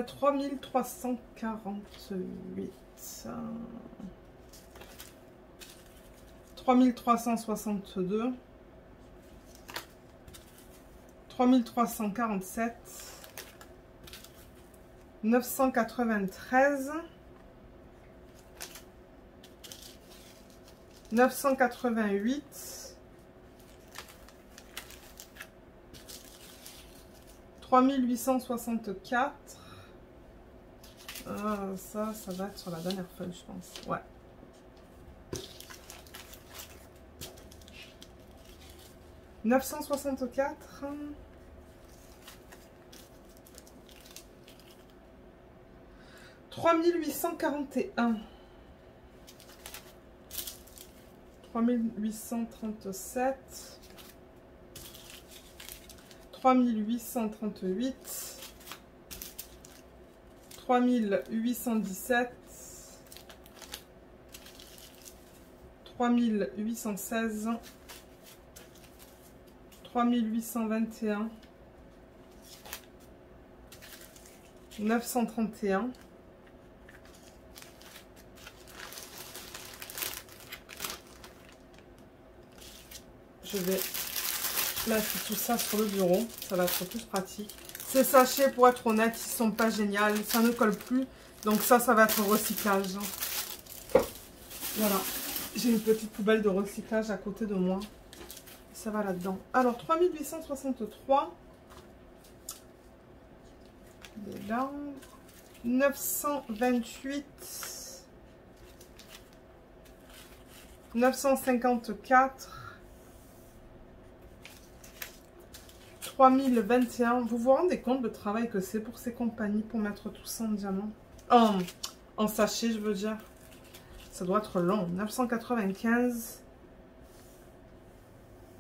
3348. 3362. 3347. 993. 988. 3864. Ça va être sur la dernière feuille, je pense. Ouais. « 964. 3841. 3837. 3838. 3817. 3816. 3821. 931. Je vais mettre tout ça sur le bureau, ça va être plus pratique. Ces sachets, pour être honnête, ils sont pas géniaux, ça ne colle plus, donc ça va être recyclage. Voilà, j'ai une petite poubelle de recyclage à côté de moi, ça va là-dedans. Alors 3863, il est là, 928, 954, 3021. Vous vous rendez compte le travail que c'est pour ces compagnies pour mettre tout ça en diamant? En sachet, je veux dire. Ça doit être long. 995.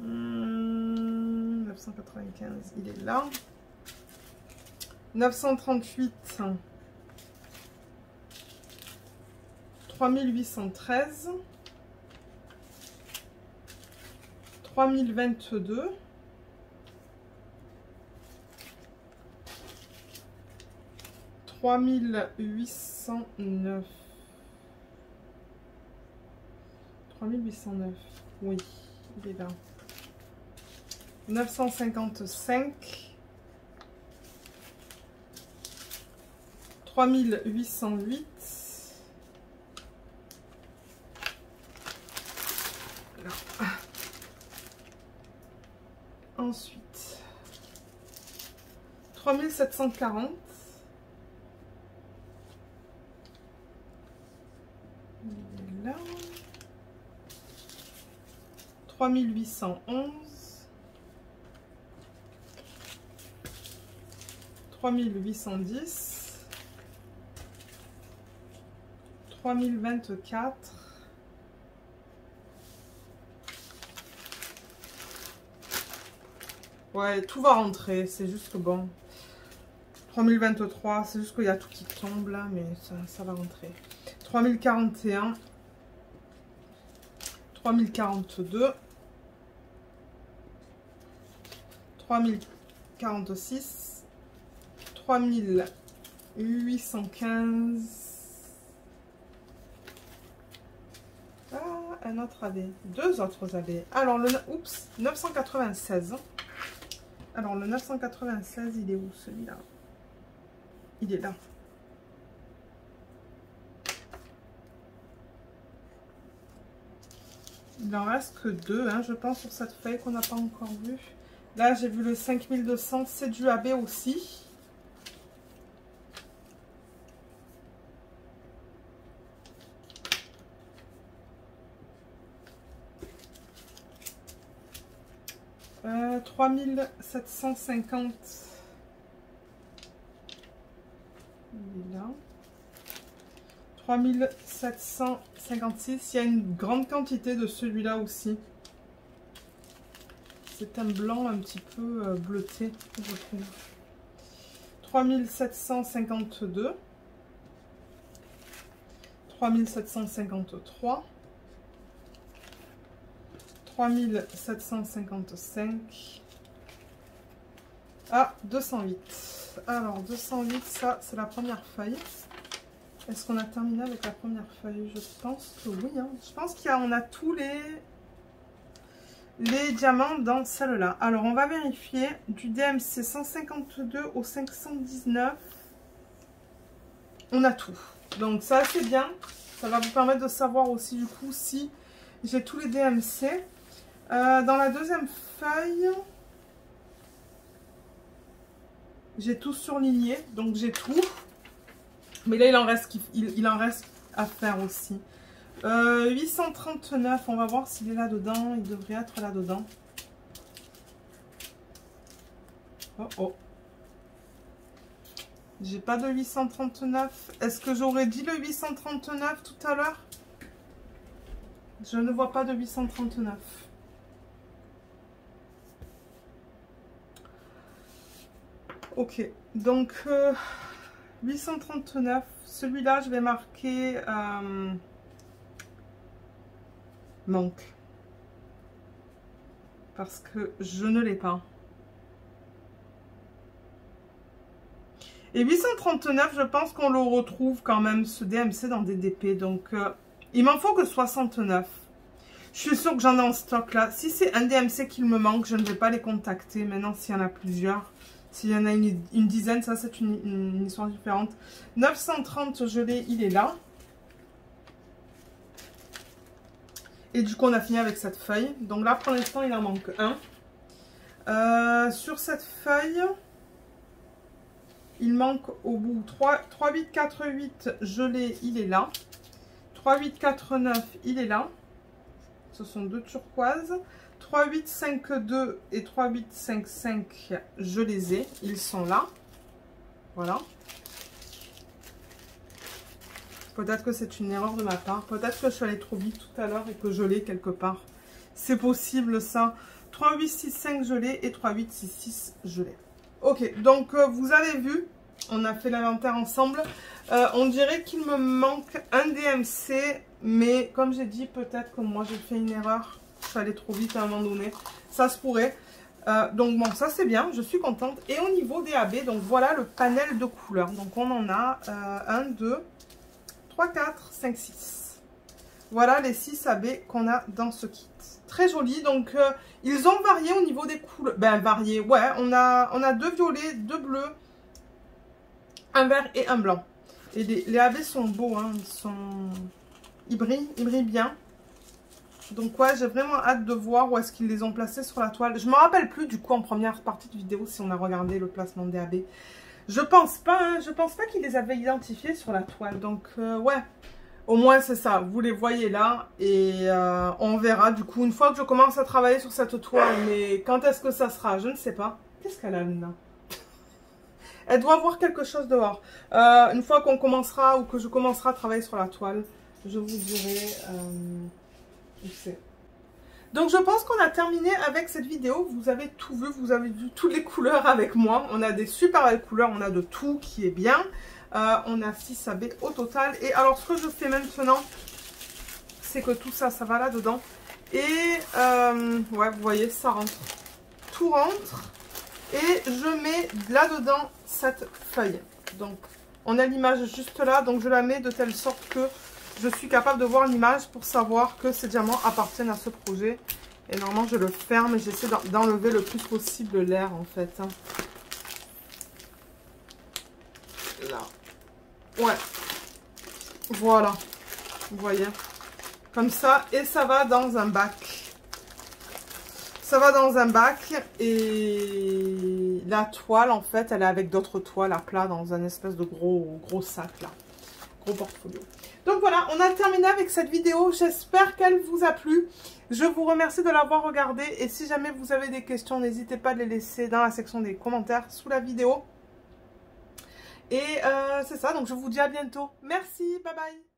995, il est là. 938. 3813. 3022. 3809. 3809. Oui, il est là. 955. 3808. Là. Ensuite, 3740. Là. 3811. 3810. 3024. Ouais, tout va rentrer, c'est juste que bon. 3023, c'est juste qu'il y a tout qui tombe là, mais ça va rentrer. 3041. 3042. 3046. 3815. Ah, un autre AB. Deux autres AB. Alors, le 996. Alors, le 996, il est où celui-là? Il est là. Il n'en reste que deux, hein, je pense, sur cette feuille qu'on n'a pas encore vu. Là, j'ai vu le 5200, c'est du AB aussi. Euh, 3750. Il est là. 3756. Il y a une grande quantité de celui-là aussi. C'est un blanc un petit peu bleuté, je trouve. 3752. 3753. 3755. Ah, 208. Alors, 208, ça, c'est la première feuille. Est-ce qu'on a terminé avec la première feuille? Je pense que oui. Hein. Je pense qu'on a tous les diamants dans celle-là. Alors, on va vérifier. Du DMC 152 au 519. On a tout. Donc, ça, c'est bien. Ça va vous permettre de savoir aussi, du coup, si j'ai tous les DMC. Dans la deuxième feuille, j'ai tout surligné. Donc, j'ai tout. Mais là, il en reste à faire aussi. 839, on va voir s'il est là-dedans. Il devrait être là-dedans. Oh, oh. J'ai pas de 839. Est-ce que j'aurais dit le 839 tout à l'heure? Je ne vois pas de 839. Ok, donc 839. Celui-là, je vais marquer manque. Parce que je ne l'ai pas. Et 839, je pense qu'on le retrouve quand même, ce DMC, dans DDP. Donc, il m'en faut que 69. Je suis sûre que j'en ai en stock là. Si c'est un DMC qu'il me manque, je ne vais pas les contacter. Maintenant, s'il y en a plusieurs, s'il y en a une dizaine, ça c'est une histoire différente. 930, je l'ai, il est là. Et du coup, on a fini avec cette feuille. Donc là, pour l'instant, il en manque un. Sur cette feuille, il manque au bout 3848, je l'ai, il est là. 3849, il est là. Ce sont deux turquoises. 3852 et 3855, je les ai. Ils sont là. Voilà. Peut-être que c'est une erreur de ma part. Peut-être que je suis allée trop vite tout à l'heure et que je l'ai quelque part. C'est possible ça. 3865, je l'ai. Et 3866, je l'ai. Ok, donc vous avez vu, on a fait l'inventaire ensemble. On dirait qu'il me manque un DMC. Mais comme j'ai dit, peut-être que moi j'ai fait une erreur. Je suis allée trop vite à un moment donné. Ça se pourrait. Donc bon, ça c'est bien. Je suis contente. Et au niveau des AB, donc voilà le panel de couleurs. Donc on en a 1, 2, 3, 4, 5, 6. Voilà les 6 AB qu'on a dans ce kit. Très joli. Donc ils ont varié au niveau des couleurs. Ben varié, ouais. On a deux violets, deux bleus, un vert et un blanc. Et les AB sont beaux. Hein. Ils brillent bien. Donc ouais, j'ai vraiment hâte de voir où est-ce qu'ils les ont placés sur la toile. Je me rappelle plus du coup en première partie de vidéo si on a regardé le placement des AB. Je pense pas, hein, je pense pas qu'ils les avaient identifiés sur la toile. Donc ouais, au moins c'est ça. Vous les voyez là et on verra du coup une fois que je commence à travailler sur cette toile. Mais quand est-ce que ça sera? Je ne sais pas. Qu'est-ce qu'elle a Luna? Elle doit voir quelque chose dehors. Une fois qu'on commencera ou que je commencerai à travailler sur la toile, je vous dirai... Donc je pense qu'on a terminé avec cette vidéo. Vous avez tout vu, vous avez vu toutes les couleurs avec moi. On a des super belles couleurs, on a de tout qui est bien. On a 6 AB au total. Et alors ce que je fais maintenant, c'est que tout ça, ça va là-dedans. Et ouais, vous voyez, ça rentre. Tout rentre. Et je mets là-dedans cette feuille. Donc on a l'image juste là, donc je la mets de telle sorte que je suis capable de voir l'image pour savoir que ces diamants appartiennent à ce projet. Et normalement, je le ferme et j'essaie d'enlever le plus possible l'air, en fait. Là. Ouais. Voilà. Vous voyez. Comme ça. Et ça va dans un bac. Ça va dans un bac. Et la toile, en fait, elle est avec d'autres toiles à plat dans un espèce de gros sac, là. Gros portfolio. Donc voilà, on a terminé avec cette vidéo. J'espère qu'elle vous a plu. Je vous remercie de l'avoir regardée. Et si jamais vous avez des questions, n'hésitez pas à les laisser dans la section des commentaires sous la vidéo. Et c'est ça, donc je vous dis à bientôt. Merci, bye bye.